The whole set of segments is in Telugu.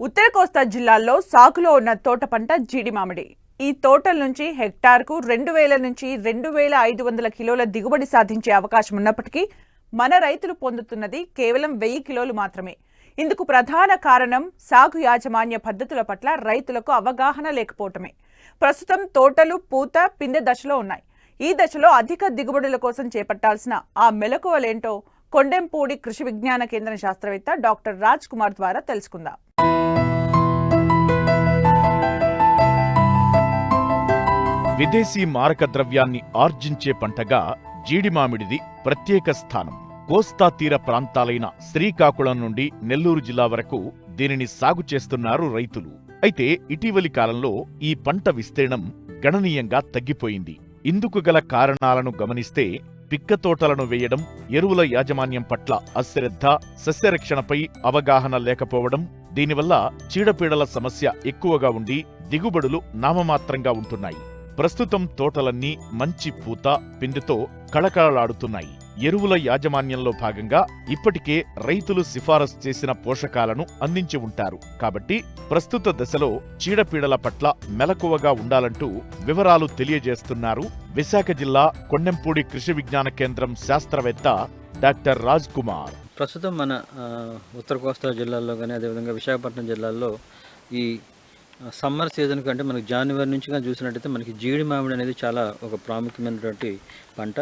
ఉత్తర కోస్తా జిల్లాల్లో సాగులో ఉన్న తోట పంట జీడి మామిడి. ఈ తోటల నుంచి హెక్టార్కు 2000 నుంచి 2500 కిలోల దిగుబడి సాధించే అవకాశం ఉన్నప్పటికీ మన రైతులు పొందుతున్నది కేవలం 1000 కిలోలు మాత్రమే. ఇందుకు ప్రధాన కారణం సాగు యాజమాన్య పద్ధతుల పట్ల రైతులకు అవగాహన లేకపోవటమే. ప్రస్తుతం తోటలు పూత పిందె దశలో ఉన్నాయి. ఈ దశలో అధిక దిగుబడుల కోసం చేపట్టాల్సిన ఆ మెలకువలేంటో కొండెంపూడి కృషి విజ్ఞాన కేంద్రం శాస్త్రవేత్త డాక్టర్ రాజ్ కుమార్ ద్వారా తెలుసుకుందాం. విదేశీ మారక ద్రవ్యాన్ని ఆర్జించే పంటగా జీడి మామిడిది ప్రత్యేక స్థానం. కోస్తా తీర ప్రాంతాలైన శ్రీకాకుళం నుండి నెల్లూరు జిల్లా వరకు దీనిని సాగు చేస్తున్నారు రైతులు. అయితే ఇటీవలి కాలంలో ఈ పంట విస్తీర్ణం గణనీయంగా తగ్గిపోయింది. ఇందుకు గల కారణాలను గమనిస్తే పిక్క తోటలను వేయడం, ఎరువుల యాజమాన్యం పట్ల అశ్రద్ధ, సస్యరక్షణపై అవగాహన లేకపోవడం, దీనివల్ల చీడపీడల సమస్య ఎక్కువగా ఉండి దిగుబడులు నామమాత్రంగా ఉంటున్నాయి. ప్రస్తుతం తోటలన్నీ మంచి పూత పిండితో కళకళలాడుతున్నాయి. ఎరువుల యాజమాన్యంలో భాగంగా ఇప్పటికే రైతులు సిఫారసు చేసిన పోషకాలను అందించి ఉంటారు. కాబట్టి ప్రస్తుత దశలో చీడపీడల పట్ల మెలకువగా ఉండాలంటూ వివరాలు తెలియజేస్తున్నారు విశాఖ జిల్లా కొండెంపూడి కృషి విజ్ఞాన కేంద్రం శాస్త్రవేత్త డాక్టర్ రాజ్ కుమార్. ప్రస్తుతం మన ఉత్తర కోస్తా జిల్లాల్లో కానీ అదేవిధంగా విశాఖపట్నం జిల్లాల్లో ఈ సమ్మర్ సీజన్ కంటే మనకి జనవరి నుంచి కానీ చూసినట్టయితే మనకి జీడి మామిడి అనేది చాలా ఒక ప్రాముఖ్యమైనటువంటి పంట.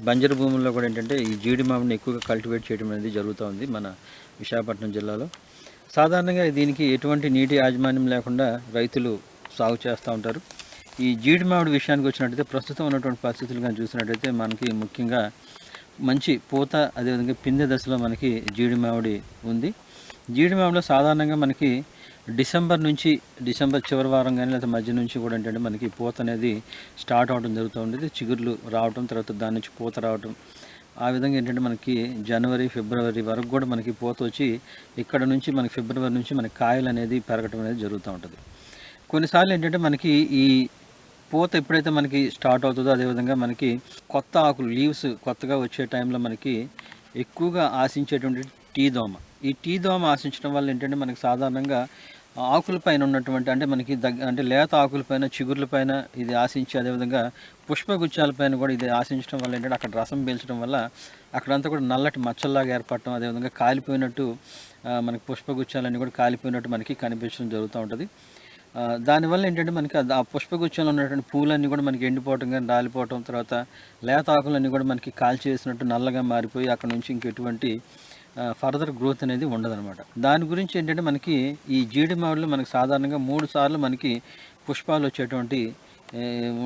బంజరు భూముల్లో కూడా ఏంటంటే ఈ జీడి మామిడిని ఎక్కువగా కల్టివేట్ చేయడం అనేది జరుగుతూ ఉంది మన విశాఖపట్నం జిల్లాలో. సాధారణంగా దీనికి ఎటువంటి నీటి యాజమాన్యం లేకుండా రైతులు సాగు చేస్తూ ఉంటారు. ఈ జీడి మామిడి విషయానికి వచ్చినట్టయితే ప్రస్తుతం ఉన్నటువంటి పరిస్థితులు కానీ చూసినట్టయితే మనకి ముఖ్యంగా మంచి పూత అదేవిధంగా పిందె దశలో మనకి జీడి మామిడి ఉంది. జీడి మామిడిలో సాధారణంగా మనకి డిసెంబర్ చివరి వారం కానీ లేదా మధ్య నుంచి కూడా ఏంటంటే మనకి పూత అనేది స్టార్ట్ అవడం జరుగుతూ ఉండేది. చిగుర్లు రావటం, తర్వాత దాని నుంచి పూత రావటం, ఆ విధంగా ఏంటంటే మనకి జనవరి ఫిబ్రవరి వరకు కూడా మనకి పూత వచ్చి ఇక్కడ నుంచి మనకి ఫిబ్రవరి నుంచి మనకి కాయలు అనేది పెరగటం అనేది జరుగుతూ ఉంటుంది. కొన్నిసార్లు ఏంటంటే మనకి ఈ పూత ఎప్పుడైతే మనకి స్టార్ట్ అవుతుందో అదేవిధంగా మనకి కొత్త ఆకులు లీవ్స్ కొత్తగా వచ్చే టైంలో మనకి ఎక్కువగా ఆశించేటువంటి టీ దోమ. ఈ టీ దోమ ఆశించడం వల్ల ఏంటంటే మనకి సాధారణంగా ఆకులపైన ఉన్నటువంటి అంటే మనకి అంటే లేత ఆకులపైన చిగుర్లపైన ఇది ఆశించి అదేవిధంగా పుష్పగుచ్చాలపైన కూడా ఇది ఆశించడం వల్ల ఏంటంటే అక్కడ రసం పీల్చడం వల్ల అక్కడంతా కూడా నల్లటి మచ్చల్లాగా ఏర్పడటం, అదేవిధంగా కాలిపోయినట్టు మనకి పుష్పగుచ్చాలన్నీ కూడా కాలిపోయినట్టు మనకి కనిపించడం జరుగుతూ ఉంటుంది. దానివల్ల ఏంటంటే మనకి ఆ పుష్పగుచ్చంలో ఉన్నటువంటి పూలన్నీ కూడా మనకి ఎండిపోవటం కానీ రాలిపోవటం, తర్వాత లేత ఆకులన్నీ కూడా మనకి కాల్చేసినట్టు నల్లగా మారిపోయి అక్కడ నుంచి ఇంకెటువంటి ఫర్దర్ గ్రోత్ అనేది ఉండదన్నమాట. దాని గురించి ఏంటంటే మనకి ఈ జీడి మామిడిలో మనకి సాధారణంగా 3 సార్లు మనకి పుష్పాలు వచ్చేటువంటి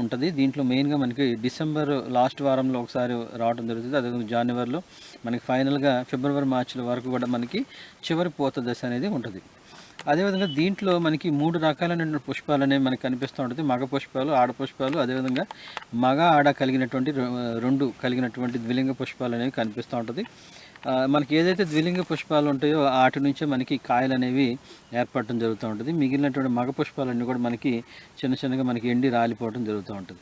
ఉంటుంది. దీంట్లో మెయిన్గా మనకి డిసెంబర్ లాస్ట్ వారంలో ఒకసారి రావడం జరుగుతుంది. అదేవిధంగా జనవరిలో మనకి ఫైనల్గా ఫిబ్రవరి మార్చిల వరకు కూడా మనకి చివరి పూత దశ అనేది ఉంటుంది. అదేవిధంగా దీంట్లో మనకి 3 రకాలైన పుష్పాలు అనేవి మనకి కనిపిస్తూ ఉంటుంది. మగ పుష్పాలు, ఆడ పుష్పాలు, అదేవిధంగా మగ ఆడ కలిగినటువంటి 2 కలిగినటువంటి ద్విలింగ పుష్పాలు అనేవి కనిపిస్తూ ఉంటుంది. మనకి ఏదైతే ద్విలింగ పుష్పాలు ఉంటాయో వాటి నుంచే మనకి కాయలు అనేవి ఏర్పడటం జరుగుతూ ఉంటుంది. మిగిలినటువంటి మగ పుష్పాలన్నీ కూడా మనకి చిన్నగా మనకి ఎండి రాలిపోవడం జరుగుతూ ఉంటుంది.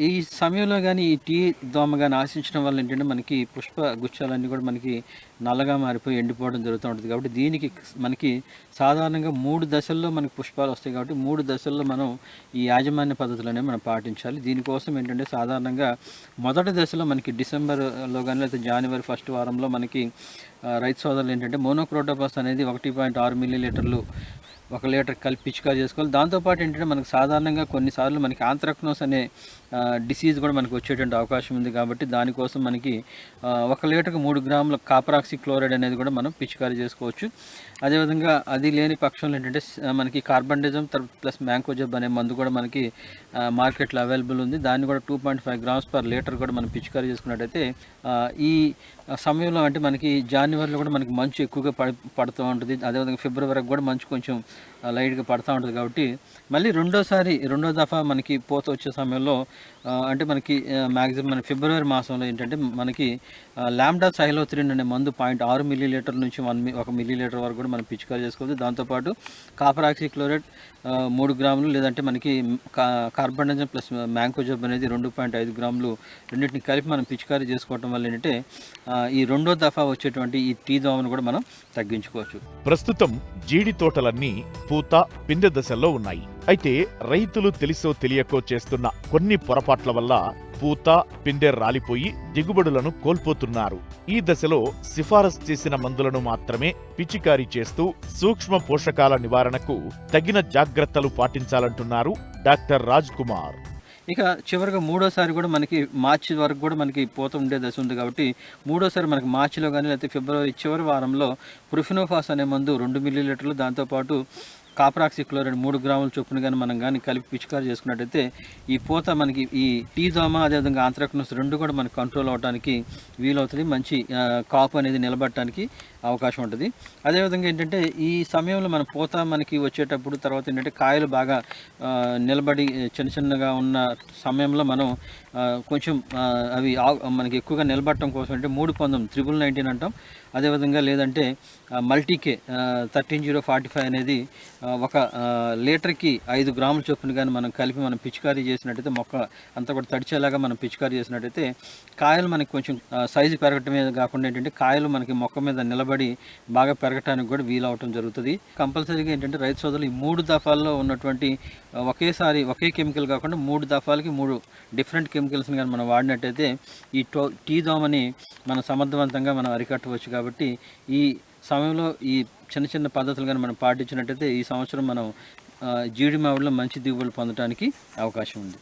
ఈ సమయంలో కానీ ఈ టీ దోమ కానీ ఆశించడం వల్ల ఏంటంటే మనకి పుష్ప గుచ్చాలన్నీ కూడా మనకి నల్లగా మారిపోయి ఎండిపోవడం జరుగుతూ ఉంటుంది. కాబట్టి దీనికి మనకి సాధారణంగా 3 దశల్లో మనకి పుష్పాలు వస్తాయి. కాబట్టి 3 దశల్లో మనం ఈ యాజమాన్య పద్ధతులనే మనం పాటించాలి. దీనికోసం ఏంటంటే సాధారణంగా మొదటి దశలో మనకి డిసెంబర్లో కానీ లేకపోతే జనవరి ఫస్ట్ వారంలో మనకి రైతు సోదరులు ఏంటంటే మోనోక్రోటోఫాస్ అనేది 1.6 మిల్లీలీటర్లు 1 లీటర్ కలిపి పిచికారీ చేసుకోవాలి. దాంతోపాటు ఏంటంటే మనకు సాధారణంగా కొన్నిసార్లు మనకి ఆంథ్రాక్నోస్ అనే డిసీజ్ కూడా మనకు వచ్చేటువంటి అవకాశం ఉంది. కాబట్టి దానికోసం మనకి 1 లీటర్కి 3 గ్రాముల కాపరాక్సీ క్లోరైడ్ అనేది కూడా మనం పిచికారీ చేసుకోవచ్చు. అదేవిధంగా అది లేని పక్షంలో ఏంటంటే మనకి కార్బండిజం ప్లస్ మ్యాంకోజెబ్ అనే మందు కూడా మనకి మార్కెట్లో అవైలబుల్ ఉంది. దాన్ని కూడా 2.5 గ్రామ్స్ పర్ లీటర్ కూడా మనం పిచికారీ చేసుకున్నట్టయితే ఈ సమయంలో అంటే మనకి జనవరిలో కూడా మనకి మంచు ఎక్కువగా పడుతూ ఉంటుంది. అదేవిధంగా ఫిబ్రవరికి కూడా మంచు కొంచెం లైట్గా పడుతూ ఉంటుంది. కాబట్టి మళ్ళీ రెండో దఫా మనకి పూత వచ్చే సమయంలో అంటే మనకి మ్యాక్సిమం మన ఫిబ్రవరి మాసంలో ఏంటంటే మనకి లాంబ్డా సైలోత్రిన్ అనే మందు 0.6 మిల్లీలీటర్ నుంచి 1 మిల్లీలీటర్ వరకు కూడా మనం పిచికారీ చేసుకోవచ్చు. దాంతోపాటు కాపరాక్సీ క్లోరైడ్ 3 గ్రాములు లేదంటే మనకి కార్బండిజం ప్లస్ మ్యాంకోజెబ్ అనేది 2.5 గ్రాములు రెండింటిని కలిపి మనం పిచికారీ చేసుకోవడం వల్ల ఏంటంటే ఈ రెండో దఫా వచ్చేటువంటి ఈ టీ దోమను కూడా మనం తగ్గించుకోవచ్చు. ప్రస్తుతం జీడి తోటలన్నీ పూత, పిందె దశల్లో ఉన్నాయి. అయితే రైతులు తెలిసో తెలియకో చేస్తున్న కొన్ని పొరపాట్ల వల్ల పూత, పిందె రాలిపోయి దిగుబడులను కోల్పోతున్నారు. ఈ దశలో సిఫారసు చేసిన మందులను మాత్రమే పిచికారీ చేస్తూ సూక్ష్మ పోషకాల నివారణకు తగిన జాగ్రత్తలు పాటించాలంటున్నారు డాక్టర్ రాజ్ కుమార్. ఇక చివరిగా మూడోసారి కూడా మనకి మార్చి వరకు కూడా మనకి పూత ఉండే దశ ఉంది కాబట్టి మూడోసారి మనకి మార్చిలో కానీ లేకపోతే ఫిబ్రవరి చివరి వారంలో ప్రొఫినోఫాస్ అనే మందు 2 మిల్లీలీటర్లు, దాంతోపాటు కాపరాక్సిక్లోరైడ్ 3 గ్రాముల చొప్పున కానీ మనం కానీ కలిపి పిచికారీ చేసుకున్నట్టయితే ఈ పూత మనకి ఈ టీ దోమ అదేవిధంగా ఆంత్రాక్నోస్ రెండు కూడా మనకి కంట్రోల్ అవడానికి వీలవుతుంది. మంచి కాపు అనేది నిలబడటానికి అవకాశం ఉంటుంది. అదేవిధంగా ఏంటంటే ఈ సమయంలో మన పూత మనకి వచ్చేటప్పుడు తర్వాత ఏంటంటే కాయలు బాగా నిలబడి చిన్నగా ఉన్న సమయంలో మనం కొంచెం అవి మనకి ఎక్కువగా నిలబడటం కోసం అంటే 319 అంటాం. అదేవిధంగా లేదంటే మల్టీకే 13045 అనేది ఒక లీటర్కి 5 గ్రాముల చొప్పున కానీ మనం కలిపి మనం పిచికారీ చేసినట్టయితే మొక్క అంతా కూడా తడిచేలాగా మనం పిచికారీ చేసినట్టయితే కాయలు మనకి కొంచెం సైజు పెరగటమే కాకుండా ఏంటంటే కాయలు మనకి మొక్క మీద నిలబడి బాగా పెరగటానికి కూడా వీలవటం జరుగుతుంది. కంపల్సరీగా ఏంటంటే రైతు సోదరులు ఈ 3 దఫాల్లో ఉన్నటువంటి ఒకేసారి ఒకే కెమికల్ కాకుండా 3 దఫాలకి 3 డిఫరెంట్ కెమికల్స్ని కానీ మనం వాడినట్టయితే ఈ టీ దోమని మనం సమర్థవంతంగా మనం అరికట్టవచ్చు. కాబట్టి ఈ సమయంలో ఈ చిన్న పద్ధతులు కానీ మనం పాటించినట్టయితే ఈ సంవత్సరం మనం జీడి మామిడిలో మంచి దిగుబడులు పొందడానికి అవకాశం ఉంది.